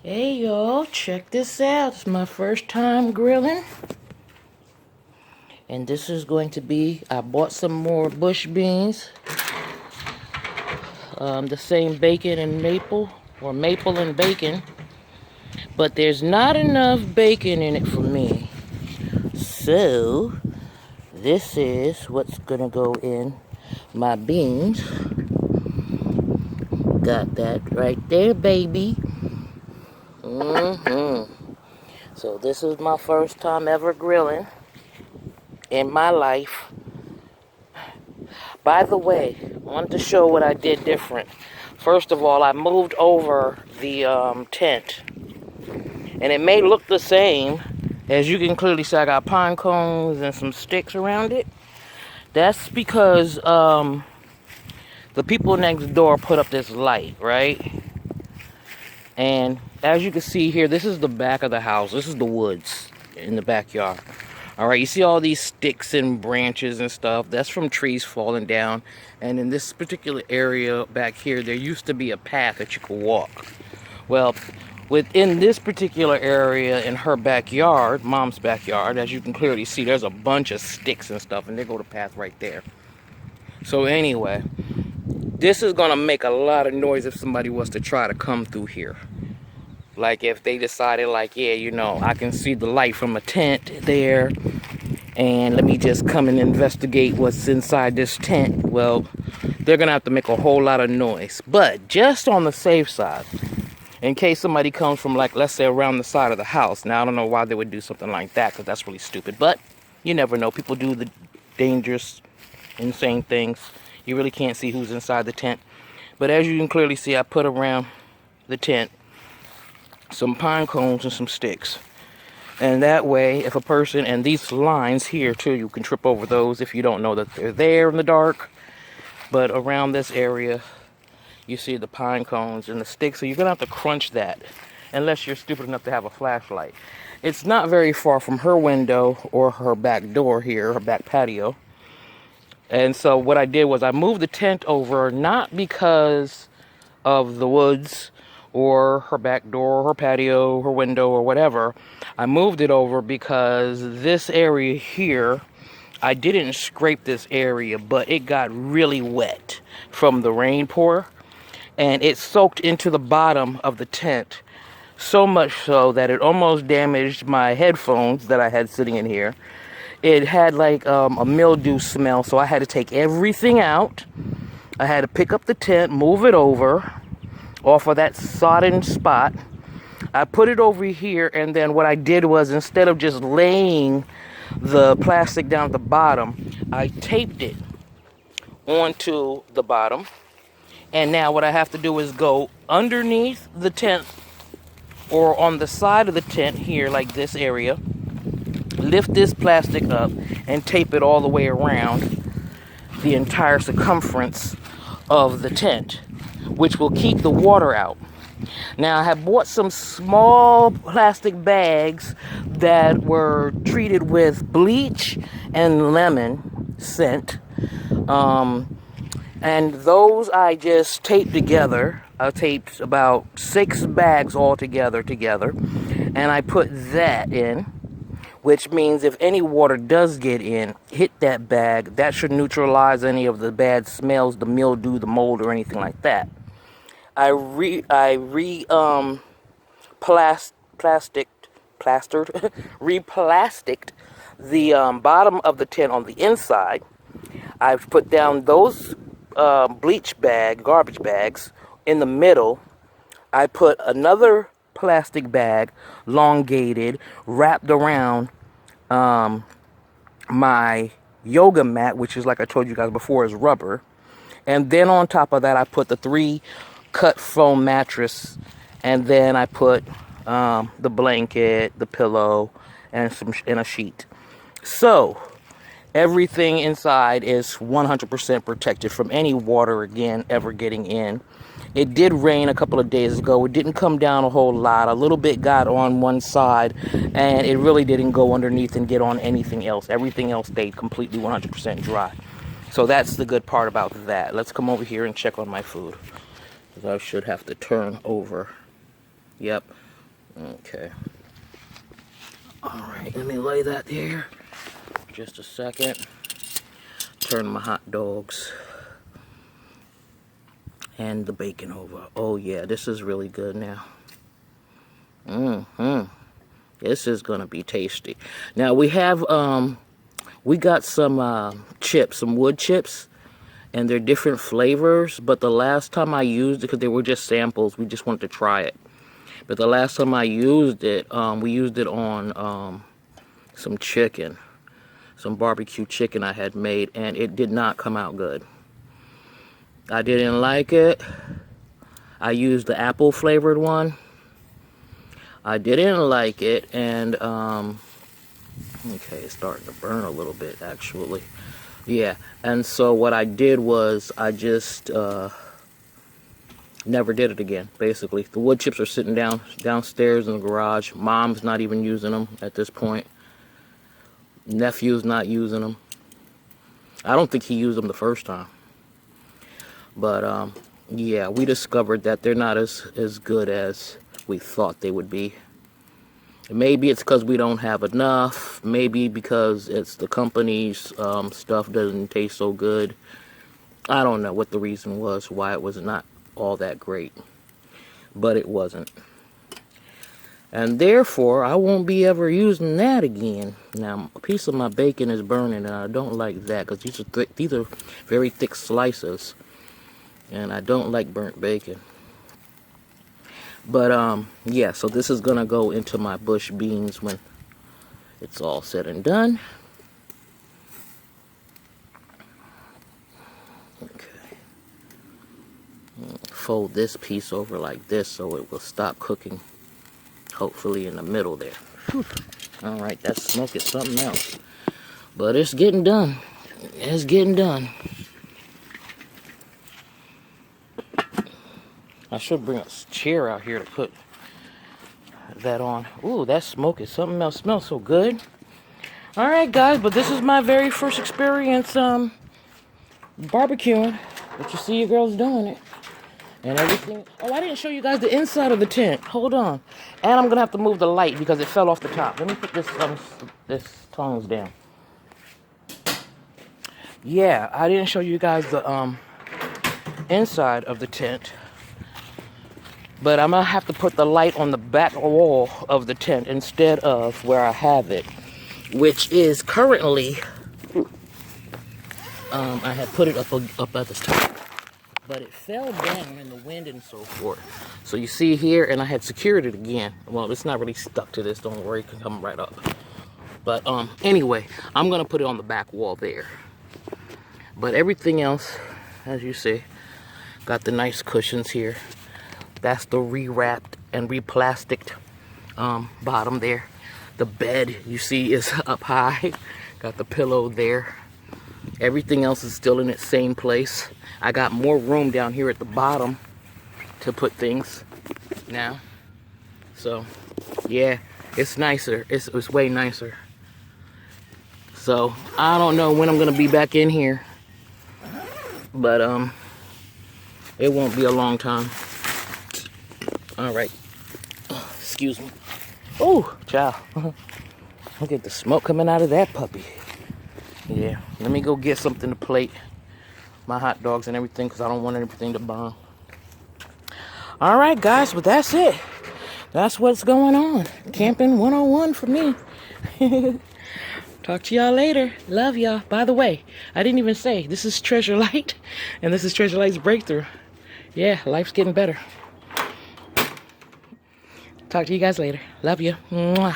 Hey y'all, check this out. It's my first time grilling. And this is going to be, I bought some more bush beans. The same bacon and maple, or maple and bacon. But there's not enough bacon in it for me. So, this is what's gonna go in my beans. Got that right there, baby. So this is my first time ever grilling in my life. By the way, I wanted to show what I did different. First of all, I moved over the tent. And it may look the same. As you can clearly see, I got pine cones and some sticks around it. That's because the people next door put up this light, right? And as you can see here, this is the back of the house. This is the woods in the backyard. All right, you see all these sticks and branches and stuff. That's from trees falling down. And in this particular area back here, there used to be a path that you could walk. Well, within this particular area in her backyard, Mom's backyard, as you can clearly see, there's a bunch of sticks and stuff, and there go the path right there. So anyway, this is gonna make a lot of noise if somebody was to try to come through here. Like if they decided, like, yeah, you know, I can see the light from a tent there, and let me just come and investigate what's inside this tent. Well, they're gonna have to make a whole lot of noise. But just on the safe side, in case somebody comes from, like, let's say around the side of the house. Now, I don't know why they would do something like that, because that's really stupid. But you never know. People do the dangerous, insane things. You really can't see who's inside the tent. But as you can clearly see, I put around the tent some pine cones and some sticks. And that way, if a person, and these lines here too, you can trip over those if you don't know that they're there in the dark. But around this area, you see the pine cones and the sticks, so you're gonna have to crunch that unless you're stupid enough to have a flashlight. It's not very far from her window or her back door here, her back patio. And so what I did was I moved the tent over, not because of the woods or her back door, her patio, her window, or whatever. I moved it over because this area here, I didn't scrape this area, but it got really wet from the rain pour. And it soaked into the bottom of the tent, so much so that it almost damaged my headphones that I had sitting in here. It had like a mildew smell, so I had to take everything out. I had to pick up the tent, move it over off of that sodden spot. I put it over here, and then what I did was, instead of just laying the plastic down at the bottom, I taped it onto the bottom. And now what I have to do is go underneath the tent, or on the side of the tent here, like this area, lift this plastic up and tape it all the way around the entire circumference of the tent, which will keep the water out. Now, I have bought some small plastic bags that were treated with bleach and lemon scent. And those I just taped together. I taped about 6 bags all together. And I put that in, which means if any water does get in, hit that bag, that should neutralize any of the bad smells, the mildew, the mold, or anything like that. plastered, replasticed the bottom of the tent on the inside. I've put down those garbage bags in the middle. I put another plastic bag, elongated, wrapped around my yoga mat, which is, like I told you guys before, is rubber. And then on top of that, I put the 3 cut foam mattress, and then I put the blanket, the pillow, and a sheet. So everything inside is 100% protected from any water again ever getting in. It did rain a couple of days ago. It didn't come down a whole lot. A little bit got on one side, and it really didn't go underneath and get on anything else. Everything else stayed completely 100% dry. So that's the good part about that. Let's come over here and check on my food, because I should have to turn over. Yep. Okay. Alright, let me lay that there. Just a second. Turn my hot dogs and the bacon over. Oh yeah, this is really good now. This is gonna be tasty. Now we have we got some chips, some wood chips, and they're different flavors, but the last time I used it, because they were just samples, we just wanted to try it. But the last time I used it, we used it on some chicken, some barbecue chicken I had made, and it did not come out good. I didn't like it. I used the apple flavored one. I didn't like it, and okay, it's starting to burn a little bit actually. Yeah, and so what I did was I just never did it again, basically. The wood chips are sitting downstairs in the garage. Mom's not even using them at this point. Nephew's not using them. I don't think he used them the first time. But yeah, we discovered that they're not as good as we thought they would be. Maybe it's because we don't have enough. Maybe because it's the company's stuff doesn't taste so good. I don't know what the reason was why it was not all that great. But it wasn't. And therefore, I won't be ever using that again. Now, a piece of my bacon is burning, and I don't like that because these are very thick slices. And I don't like burnt bacon. But yeah, so this is gonna go into my bush beans when it's all said and done. Okay. Fold this piece over like this so it will stop cooking, hopefully in the middle there. Whew. All right, that smoke is something else. But it's getting done. It's getting done. I should bring a chair out here to put that on. Ooh, that smoke is something else. Smells so good. All right, guys, but this is my very first experience barbecuing. But you see your girls doing it and everything. Oh, I didn't show you guys the inside of the tent. Hold on. And I'm gonna have to move the light because it fell off the top. Let me put this tongs down. Yeah, I didn't show you guys the inside of the tent. But I'm going to have to put the light on the back wall of the tent instead of where I have it, which is currently, I had put it up at the top, but it fell down in the wind and so forth. So you see here, and I had secured it again. Well, it's not really stuck to this, don't worry, it can come right up. But anyway, I'm going to put it on the back wall there. But everything else, as you see, got the nice cushions here. That's the re-wrapped and re-plasticed bottom there. The bed, you see, is up high. Got the pillow there. Everything else is still in its same place. I got more room down here at the bottom to put things now. So, yeah, it's nicer. It's way nicer. So, I don't know when I'm going to be back in here. But, it won't be a long time. All right. Excuse me. Oh, child. Look at the smoke coming out of that puppy. Yeah. Let me go get something to plate my hot dogs and everything because I don't want everything to burn. All right, guys. But that's it. That's what's going on. Camping 101 for me. Talk to y'all later. Love y'all. By the way, I didn't even say this is Trea'Jure Light and this is Trea'Jure Light's breakthrough. Yeah, life's getting better. Talk to you guys later. Love you. Mwah.